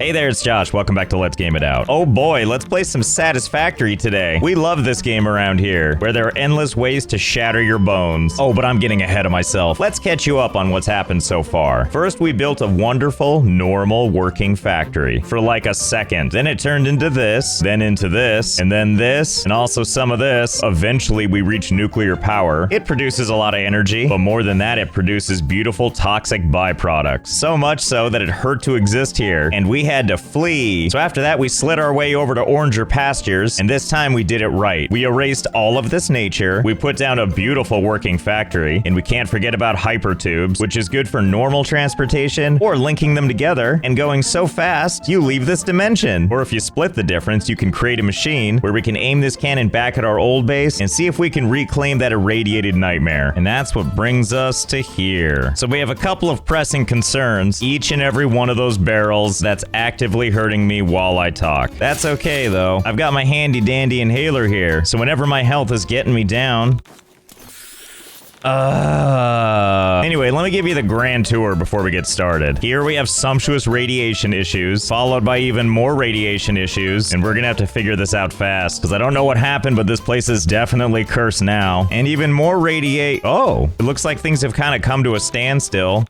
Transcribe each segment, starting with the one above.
Hey there, it's Josh. Welcome back to Let's Game It Out. Oh boy, let's play some Satisfactory today. We love this game around here, where there are endless ways to shatter your bones. Oh, but I'm getting ahead of myself. Let's catch you up on what's happened so far. First, we built a wonderful, normal, working factory for like a second. Then it turned into this, then into this, and then this, and also some of this. Eventually, we reach nuclear power. It produces a lot of energy, but more than that, it produces beautiful, toxic byproducts. So much so that it hurt to exist here, and we had to flee. So after that, we slid our way over to oranger pastures, and this time we did it right. We erased all of this nature, we put down a beautiful working factory, and we can't forget about hypertubes, which is good for normal transportation, or linking them together, and going so fast, you leave this dimension. Or if you split the difference, you can create a machine where we can aim this cannon back at our old base and see if we can reclaim that irradiated nightmare. And that's what brings us to here. So we have a couple of pressing concerns. Each and every one of those barrels that's actively hurting me while I talk. That's okay though. I've got my handy dandy inhaler here, so whenever my health is getting me down. Anyway, let me give you the grand tour before we get started. Here we have sumptuous radiation issues, followed by even more radiation issues, and we're gonna have to figure this out fast, because I don't know what happened, but this place is definitely cursed now. And even more Oh, it looks like things have kind of come to a standstill.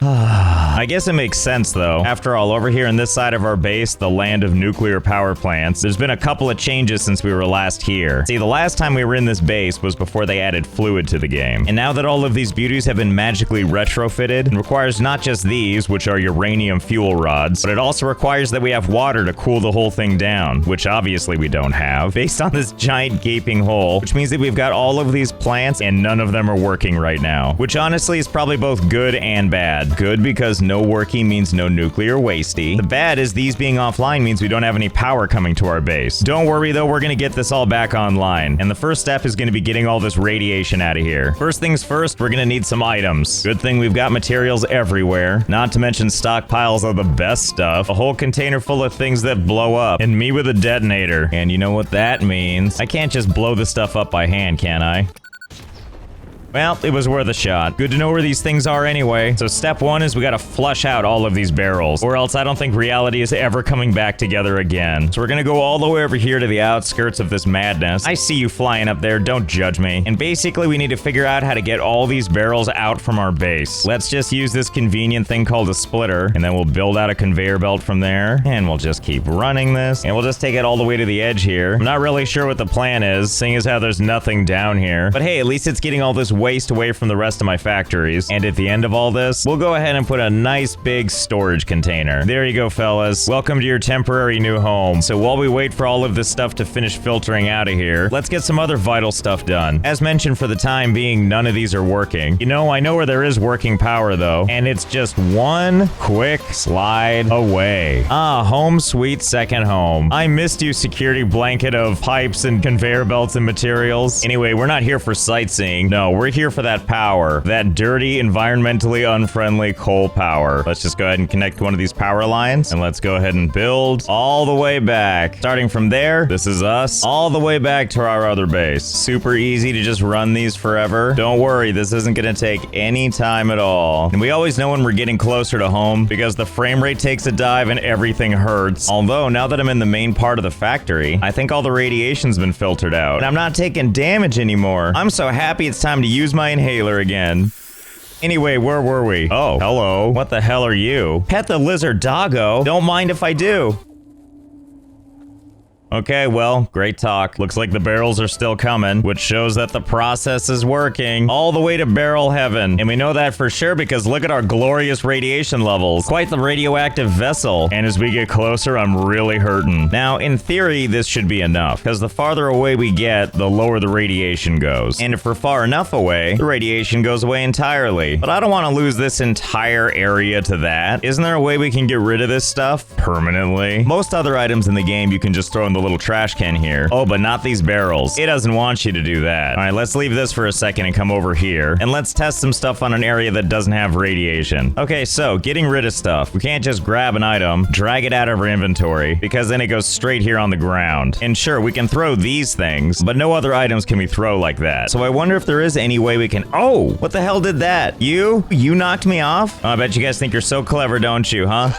I guess it makes sense though. After all, over here in this side of our base, the land of nuclear power plants, there's been a couple of changes since we were last here. See, the last time we were in this base was before they added fluid to the game. And now that all of these beauties have been magically retrofitted, it requires not just these, which are uranium fuel rods, but it also requires that we have water to cool the whole thing down, which obviously we don't have, based on this giant gaping hole, which means that we've got all of these plants and none of them are working right now, which honestly is probably both good and bad. Good because no working means no nuclear wasty. The bad is these being offline means we don't have any power coming to our base. Don't worry though, we're gonna get this all back online. And the first step is gonna be getting all this radiation out of here. First things first, we're gonna need some items. Good thing we've got materials everywhere. Not to mention stockpiles of the best stuff. A whole container full of things that blow up. And me with a detonator. And you know what that means? I can't just blow this stuff up by hand, can I? Well, it was worth a shot. Good to know where these things are anyway. So step one is we gotta flush out all of these barrels, or else I don't think reality is ever coming back together again. So we're gonna go all the way over here to the outskirts of this madness. I see you flying up there, don't judge me. And basically we need to figure out how to get all these barrels out from our base. Let's just use this convenient thing called a splitter, and then we'll build out a conveyor belt from there, and we'll just keep running this, and we'll just take it all the way to the edge here. I'm not really sure what the plan is, seeing as how there's nothing down here. But hey, at least it's getting all this waste away from the rest of my factories. And at the end of all this, we'll go ahead and put a nice big storage container. There you go, fellas. Welcome to your temporary new home. So while we wait for all of this stuff to finish filtering out of here, let's get some other vital stuff done. As mentioned, for the time being, none of these are working. You know, I know where there is working power though, and it's just one quick slide away. Ah, home sweet second home. I missed you, security blanket of pipes and conveyor belts and materials. Anyway, we're not here for sightseeing. No, we're here for that power. That dirty, environmentally unfriendly coal power. Let's just go ahead and connect one of these power lines, and let's go ahead and build all the way back. Starting from there, this is us, all the way back to our other base. Super easy to just run these forever. Don't worry, this isn't gonna take any time at all. And we always know when we're getting closer to home, because the frame rate takes a dive and everything hurts. Although, now that I'm in the main part of the factory, I think all the radiation's been filtered out, and I'm not taking damage anymore. I'm so happy it's time to use my inhaler again. Anyway, where were we? Oh, hello. What the hell are you? Pet the lizard doggo. Don't mind if I do. Okay, well, great talk. Looks like the barrels are still coming, which shows that the process is working all the way to barrel heaven. And we know that for sure because look at our glorious radiation levels. Quite the radioactive vessel. And as we get closer, I'm really hurting. Now, in theory, this should be enough, because the farther away we get, the lower the radiation goes. And if we're far enough away, the radiation goes away entirely. But I don't want to lose this entire area to that. Isn't there a way we can get rid of this stuff permanently? Most other items in the game you can just throw in the little trash can here. Oh, but not these barrels. It doesn't want you to do that. All right, let's leave this for a second and come over here, and let's test some stuff on an area that doesn't have radiation. Okay, so getting rid of stuff. We can't just grab an item, drag it out of our inventory, because then it goes straight here on the ground. And sure, we can throw these things, but no other items can we throw like that. So I wonder if there is any way we can... Oh, what the hell did that? You knocked me off? Oh, I bet you guys think you're so clever, don't you, huh?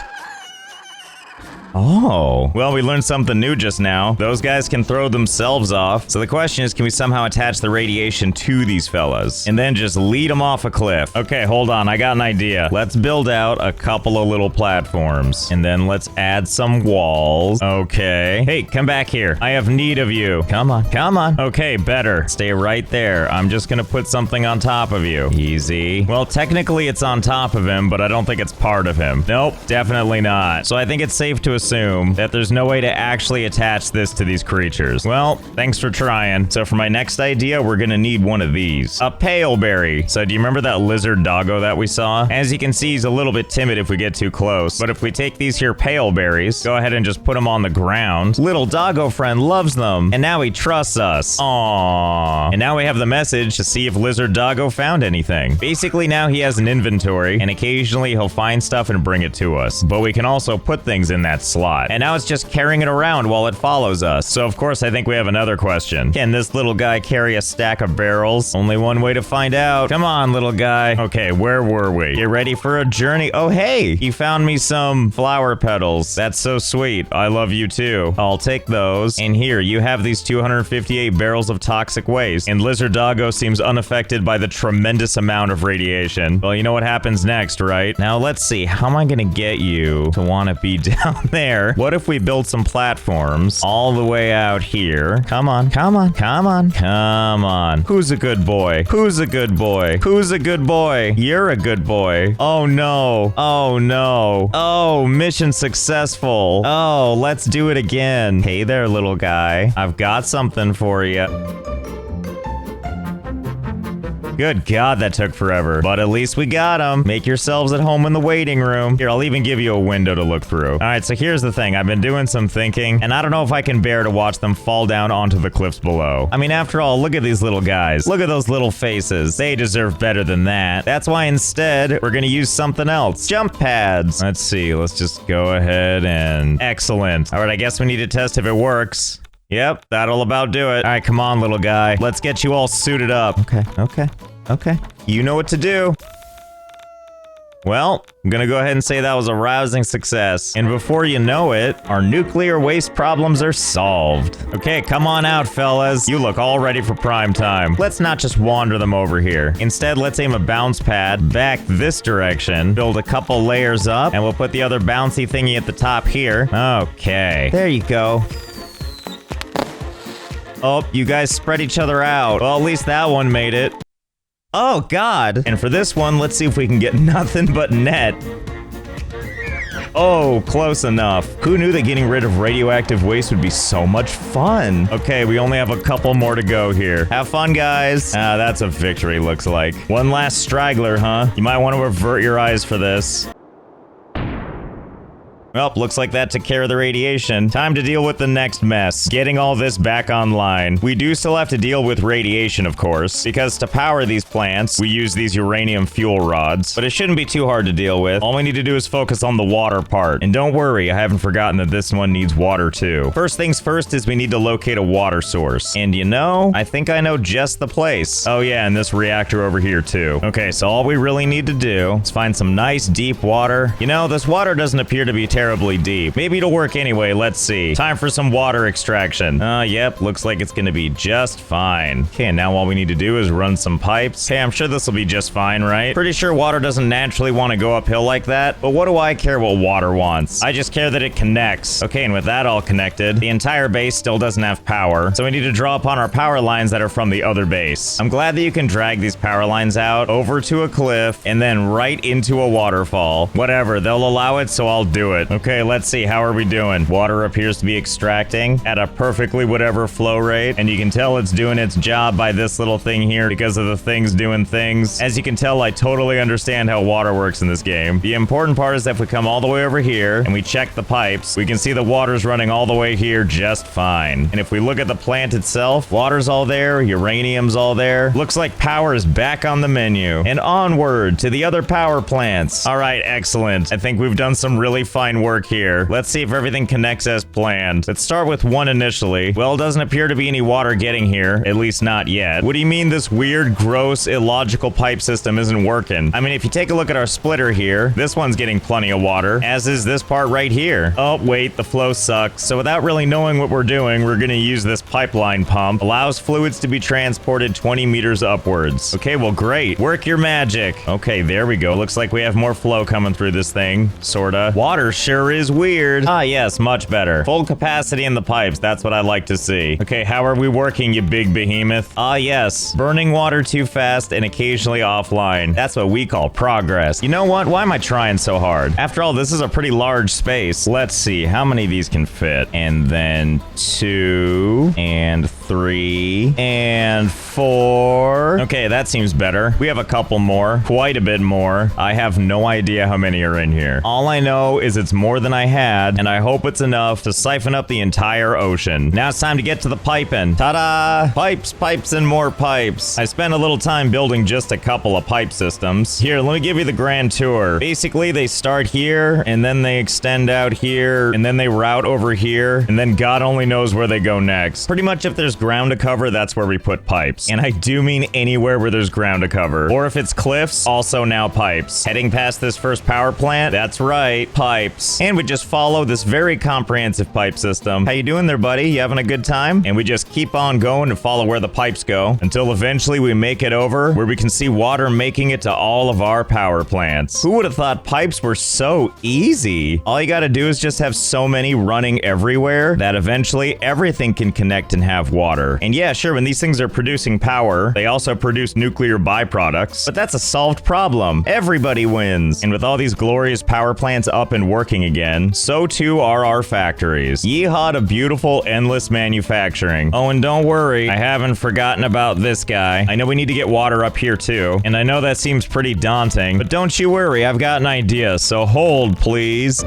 Oh, well, we learned something new just now. Those guys can throw themselves off. So the question is, can we somehow attach the radiation to these fellas and then just lead them off a cliff? Okay, hold on. I got an idea. Let's build out a couple of little platforms and then let's add some walls. Okay. Hey, come back here. I have need of you. Come on. Come on. Okay, better. Stay right there. I'm just gonna put something on top of you. Easy. Well, technically it's on top of him, but I don't think it's part of him. Nope, definitely not. So I think it's safe to assume that there's no way to actually attach this to these creatures. Well, thanks for trying. So for my next idea, we're gonna need one of these. A pale berry. So do you remember that lizard doggo that we saw? As you can see, he's a little bit timid if we get too close. But if we take these here pale berries, go ahead and just put them on the ground. Little doggo friend loves them. And now he trusts us. Aww. And now we have the message to see if lizard doggo found anything. Basically now he has an inventory and occasionally he'll find stuff and bring it to us. But we can also put things in that slot. And now it's just carrying it around while it follows us. So of course I think we have another question. Can this little guy carry a stack of barrels? Only one way to find out. Come on, little guy. Okay, where were we? Get ready for a journey. Oh, hey, he found me some flower petals. That's so sweet. I love you too. I'll take those. And here, you have these 258 barrels of toxic waste. And Lizard Doggo seems unaffected by the tremendous amount of radiation. Well, you know what happens next, right? Now, let's see. How am I gonna get you to want to be down there? What if we build some platforms all the way out here? Come on, come on, come on, come on. Who's a good boy? Who's a good boy? Who's a good boy? You're a good boy. Oh no. Oh no. Oh, mission successful. Oh, let's do it again. Hey there, little guy. I've got something for you. Good God, that took forever. But at least we got them. Make yourselves at home in the waiting room. Here, I'll even give you a window to look through. All right, so here's the thing. I've been doing some thinking, and I don't know if I can bear to watch them fall down onto the cliffs below. I mean, after all, look at these little guys. Look at those little faces. They deserve better than that. That's why instead, we're gonna use something else. Jump pads. Let's see. Let's just go ahead and... Excellent. All right, I guess we need to test if it works. Yep, that'll about do it. All right, come on, little guy. Let's get you all suited up. Okay. You know what to do. Well, I'm gonna go ahead and say that was a rousing success. And before you know it, our nuclear waste problems are solved. Okay, come on out, fellas. You look all ready for prime time. Let's not just wander them over here. Instead, let's aim a bounce pad back this direction, build a couple layers up, and we'll put the other bouncy thingy at the top here. Okay. There you go. Oh, you guys spread each other out. Well, at least that one made it. Oh, God. And for this one, let's see if we can get nothing but net. Oh, close enough. Who knew that getting rid of radioactive waste would be so much fun? Okay, we only have a couple more to go here. Have fun, guys. Ah, that's a victory, looks like. One last straggler, huh? You might want to avert your eyes for this. Well, looks like that took care of the radiation. Time to deal with the next mess. Getting all this back online. We do still have to deal with radiation, of course, because to power these plants, we use these uranium fuel rods. But it shouldn't be too hard to deal with. All we need to do is focus on the water part. And don't worry, I haven't forgotten that this one needs water too. First things first is we need to locate a water source. And you know, I think I know just the place. Oh yeah, and this reactor over here too. Okay, so all we really need to do is find some nice deep water. You know, this water doesn't appear to be terribly deep. Maybe it'll work anyway, let's see. Time for some water extraction. Yep, looks like it's gonna be just fine. Okay, and now all we need to do is run some pipes. Hey, I'm sure this will be just fine, right? Pretty sure water doesn't naturally want to go uphill like that, but what do I care what water wants? I just care that it connects. Okay, and with that all connected, the entire base still doesn't have power, so we need to draw upon our power lines that are from the other base. I'm glad that you can drag these power lines out over to a cliff and then right into a waterfall. Whatever, they'll allow it, so I'll do it. Okay, let's see, how are we doing? Water appears to be extracting at a perfectly whatever flow rate, and you can tell it's doing its job by this little thing here because of the things doing things. As you can tell, I totally understand how water works in this game. The important part is that if we come all the way over here and we check the pipes, we can see the water's running all the way here just fine. And if we look at the plant itself, water's all there, uranium's all there. Looks like power is back on the menu. And onward to the other power plants. All right, excellent. I think we've done some really fine work here. Let's see if everything connects as planned. Let's start with one initially. Well, it doesn't appear to be any water getting here, at least not yet. What do you mean this weird, gross, illogical pipe system isn't working? I mean, if you take a look at our splitter here, this one's getting plenty of water, as is this part right here. Oh, wait, the flow sucks. So without really knowing what we're doing, we're gonna use this pipeline pump. Allows fluids to be transported 20 meters upwards. Okay, well, great. Work your magic. Okay, there we go. Looks like we have more flow coming through this thing, sorta. Water sure is weird. Ah, yes, much better. Full capacity in the pipes. That's what I like to see. Okay, how are we working, you big behemoth? Ah, yes. Burning water too fast and occasionally offline. That's what we call progress. You know what? Why am I trying so hard? After all, this is a pretty large space. Let's see how many of these can fit. And then 2 and 3 and 4. Okay, that seems better. We have a couple more, quite a bit more. I have no idea how many are in here. All I know is it's more than I had, and I hope it's enough to siphon up the entire ocean. Now it's time to get to the piping. Ta-da! Pipes, pipes, and more pipes. I spent a little time building just a couple of pipe systems. Here, let me give you the grand tour. Basically, they start here, and then they extend out here, and then they route over here, and then God only knows where they go next. Pretty much if there's ground to cover, that's where we put pipes. And I do mean anywhere where there's ground to cover. Or if it's cliffs, also now pipes. Heading past this first power plant, that's right, pipes. And we just follow this very comprehensive pipe system. How you doing there, buddy? You having a good time? And we just keep on going and follow where the pipes go until eventually we make it over where we can see water making it to all of our power plants. Who would have thought pipes were so easy? All you gotta do is just have so many running everywhere that eventually everything can connect and have water. And yeah, sure, when these things are producing power, they also produce nuclear byproducts, but that's a solved problem. Everybody wins. And with all these glorious power plants up and working again, so too are our factories. Yeehaw to beautiful, endless manufacturing. Oh, and don't worry, I haven't forgotten about this guy. I know we need to get water up here too, and I know that seems pretty daunting, but don't you worry, I've got an idea, so hold, please.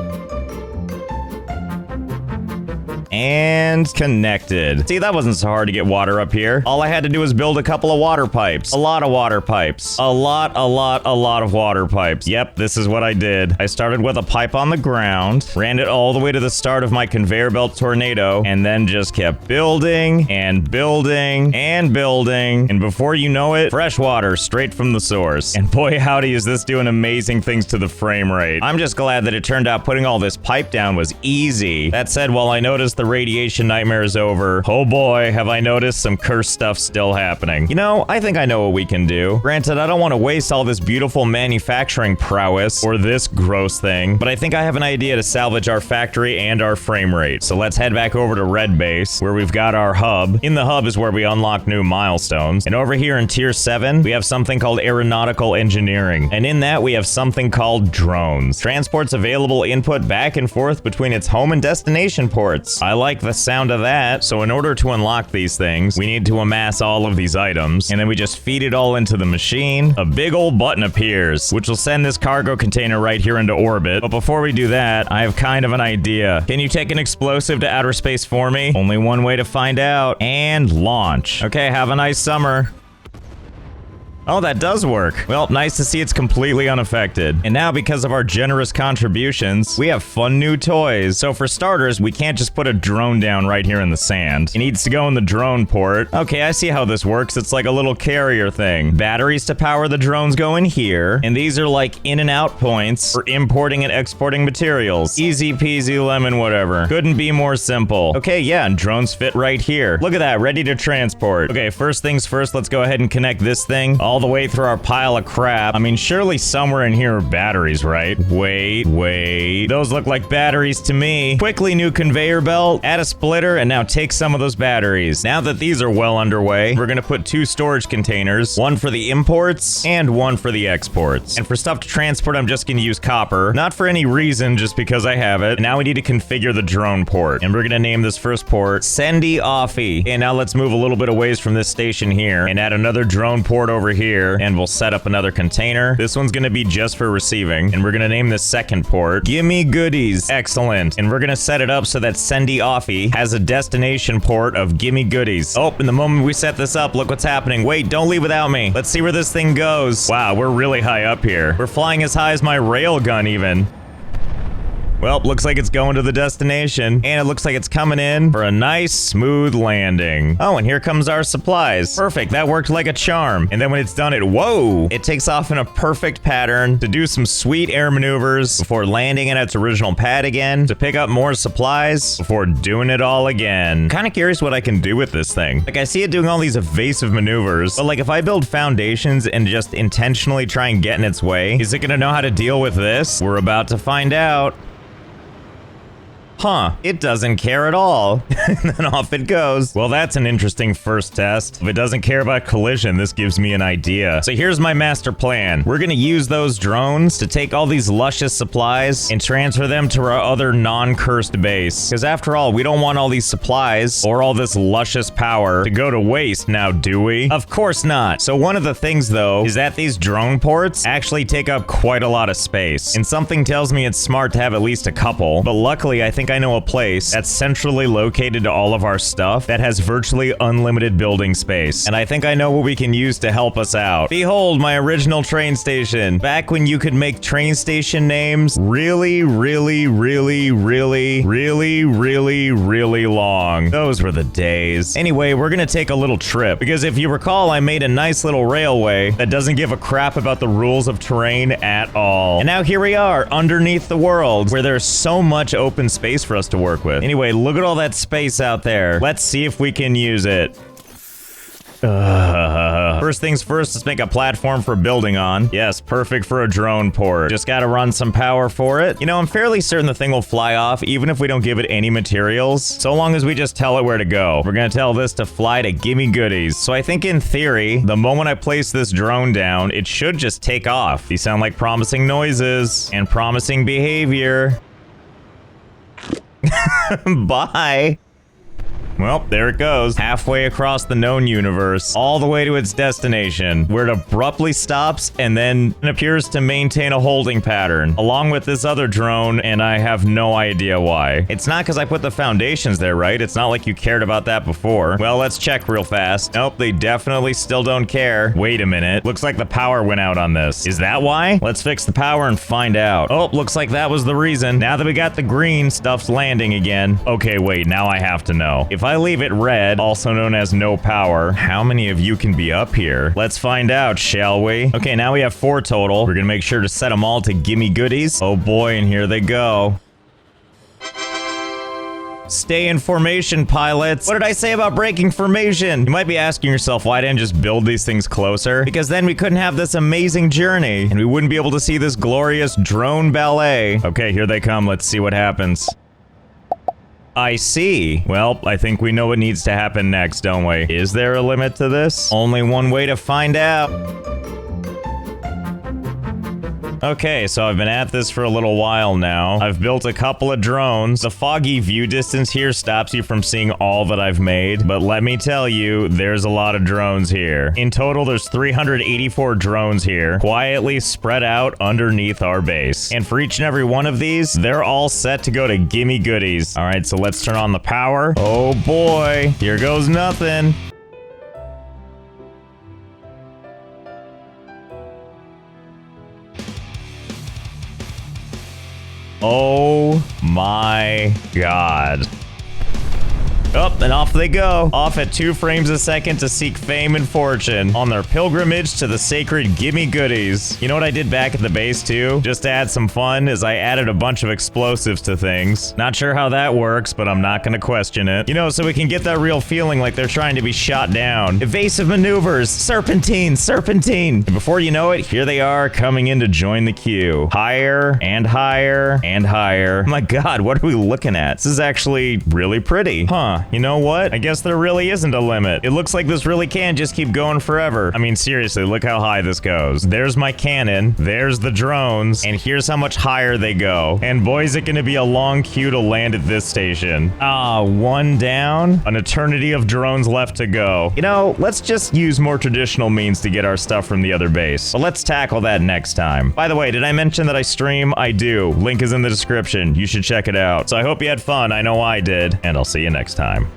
And connected. See, that wasn't so hard to get water up here. All I had to do was build a couple of water pipes. A lot of water pipes. A lot of water pipes. Yep, this is what I did. I started with a pipe on the ground, ran it all the way to the start of my conveyor belt tornado, and then just kept building and building and building. And before you know it, fresh water straight from the source. And boy, howdy, is this doing amazing things to the frame rate. I'm just glad that it turned out putting all this pipe down was easy. That said, while I noticed the radiation nightmare is over, oh boy, have I noticed some cursed stuff still happening. You know, I think I know what we can do. Granted, I don't want to waste all this beautiful manufacturing prowess or this gross thing, but I think I have an idea to salvage our factory and our frame rate. So let's head back over to Red Base, where we've got our hub. In the hub is where we unlock new milestones. And over here in Tier 7, we have something called aeronautical engineering. And in that, we have something called drones. Transports available input back and forth between its home and destination ports. I like the sound of that. So in order to unlock these things, we need to amass all of these items, and then we just feed it all into the machine. A big old button appears, which will send this cargo container right here into orbit. But before we do that, I have kind of an idea. Can you take an explosive to outer space for me? Only one way to find out. And launch. Okay, have a nice summer. Oh, that does work. Well, nice to see it's completely unaffected. And now, because of our generous contributions, we have fun new toys. So for starters, we can't just put a drone down right here in the sand. It needs to go in the drone port. Okay, I see how this works. It's like a little carrier thing. Batteries to power the drones go in here. And these are like in and out points for importing and exporting materials. Easy peasy lemon whatever. Couldn't be more simple. Okay, yeah, and drones fit right here. Look at that, ready to transport. Okay, first things first, let's go ahead and connect this thing all the way through our pile of crap. I mean, surely somewhere in here are batteries, right? Wait. Those look like batteries to me. Quickly, new conveyor belt, add a splitter, and now take some of those batteries. Now that these are well underway, we're gonna put 2 storage containers, one for the imports and one for the exports. And for stuff to transport, I'm just gonna use copper. Not for any reason, just because I have it. And now we need to configure the drone port. And we're gonna name this first port Sendy Offie. And now let's move a little bit away from this station here and add another drone port over here. And we'll set up another container. This one's gonna be just for receiving, and we're gonna name this second port Gimme Goodies. Excellent. And we're gonna set it up so that Sendy Offie has a destination port of Gimme Goodies. Oh, and the moment we set this up, look what's happening. Wait, don't leave without me. Let's see where this thing goes. Wow, we're really high up here. We're flying as high as my railgun even. Well, looks like it's going to the destination, and it looks like it's coming in for a nice, smooth landing. Oh, and here comes our supplies. Perfect, that worked like a charm. And then when it's done, it takes off in a perfect pattern to do some sweet air maneuvers before landing in its original pad again, to pick up more supplies before doing it all again. Kind of curious what I can do with this thing. Like, I see it doing all these evasive maneuvers, but like, if I build foundations and just intentionally try and get in its way, is it gonna know how to deal with this? We're about to find out. Huh, it doesn't care at all. And then off it goes. Well, that's an interesting first test. If it doesn't care about collision, this gives me an idea. So here's my master plan. We're gonna use those drones to take all these luscious supplies and transfer them to our other non-cursed base. Because after all, we don't want all these supplies or all this luscious power to go to waste now, do we? Of course not. So one of the things though, is that these drone ports actually take up quite a lot of space. And something tells me it's smart to have at least a couple, but luckily I think I know a place that's centrally located to all of our stuff that has virtually unlimited building space. And I think I know what we can use to help us out. Behold, my original train station. Back when you could make train station names really long. Those were the days. Anyway, we're gonna take a little trip, because if you recall, I made a nice little railway that doesn't give a crap about the rules of terrain at all. And now here we are, underneath the world, where there's so much open space for us to work with. Anyway, look at all that space out there. Let's see if we can use it. First things first, let's make a platform for building on. Yes, perfect for a drone port. Just gotta run some power for it. You know, I'm fairly certain the thing will fly off even if we don't give it any materials, so long as we just tell it where to go. We're gonna tell this to fly to gimme goodies. So I think in theory, the moment I place this drone down, it should just take off. These sound like promising noises and promising behavior. Bye. Well, there it goes, halfway across the known universe, all the way to its destination, where it abruptly stops and then appears to maintain a holding pattern, along with this other drone, and I have no idea why. It's not because I put the foundations there, right? It's not like you cared about that before. Well, let's check real fast. Nope, they definitely still don't care. Wait a minute, looks like the power went out on this. Is that why? Let's fix the power and find out. Oh, looks like that was the reason. Now that we got the green, stuff's landing again. Okay, wait, now I have to know. If I leave it red, also known as no power, how many of you can be up here? Let's find out, shall we? Okay, now we have 4 total. We're gonna make sure to set them all to gimme goodies. Oh boy, and here they go. Stay in formation, pilots. What did I say about breaking formation? You might be asking yourself, why didn't I just build these things closer? Because then we couldn't have this amazing journey, and we wouldn't be able to see this glorious drone ballet. Okay, here they come. Let's see what happens. I see. Well, I think we know what needs to happen next, don't we? Is there a limit to this? Only one way to find out. Okay, so I've been at this for a little while now. I've built a couple of drones. The foggy view distance here stops you from seeing all that I've made, but let me tell you, there's a lot of drones here. In total, there's 384 drones here, quietly spread out underneath our base. And for each and every one of these, they're all set to go to gimme goodies. All right, so let's turn on the power. Oh boy, here goes nothing. Oh my God. Up and off they go. Off at 2 frames a second to seek fame and fortune on their pilgrimage to the sacred gimme goodies. You know what I did back at the base too? Just to add some fun is I added a bunch of explosives to things. Not sure how that works, but I'm not gonna question it. You know, so we can get that real feeling like they're trying to be shot down. Evasive maneuvers, serpentine, serpentine. And before you know it, here they are coming in to join the queue. Higher and higher and higher. Oh my God, what are we looking at? This is actually really pretty. Huh. You know what? I guess there really isn't a limit. It looks like this really can just keep going forever. I mean, seriously, look how high this goes. There's my cannon, there's the drones, and here's how much higher they go. And boy, is it gonna be a long queue to land at this station. Ah, 1 down, an eternity of drones left to go. You know, let's just use more traditional means to get our stuff from the other base. But let's tackle that next time. By the way, did I mention that I stream? I do. Link is in the description. You should check it out. So I hope you had fun. I know I did. And I'll see you next time.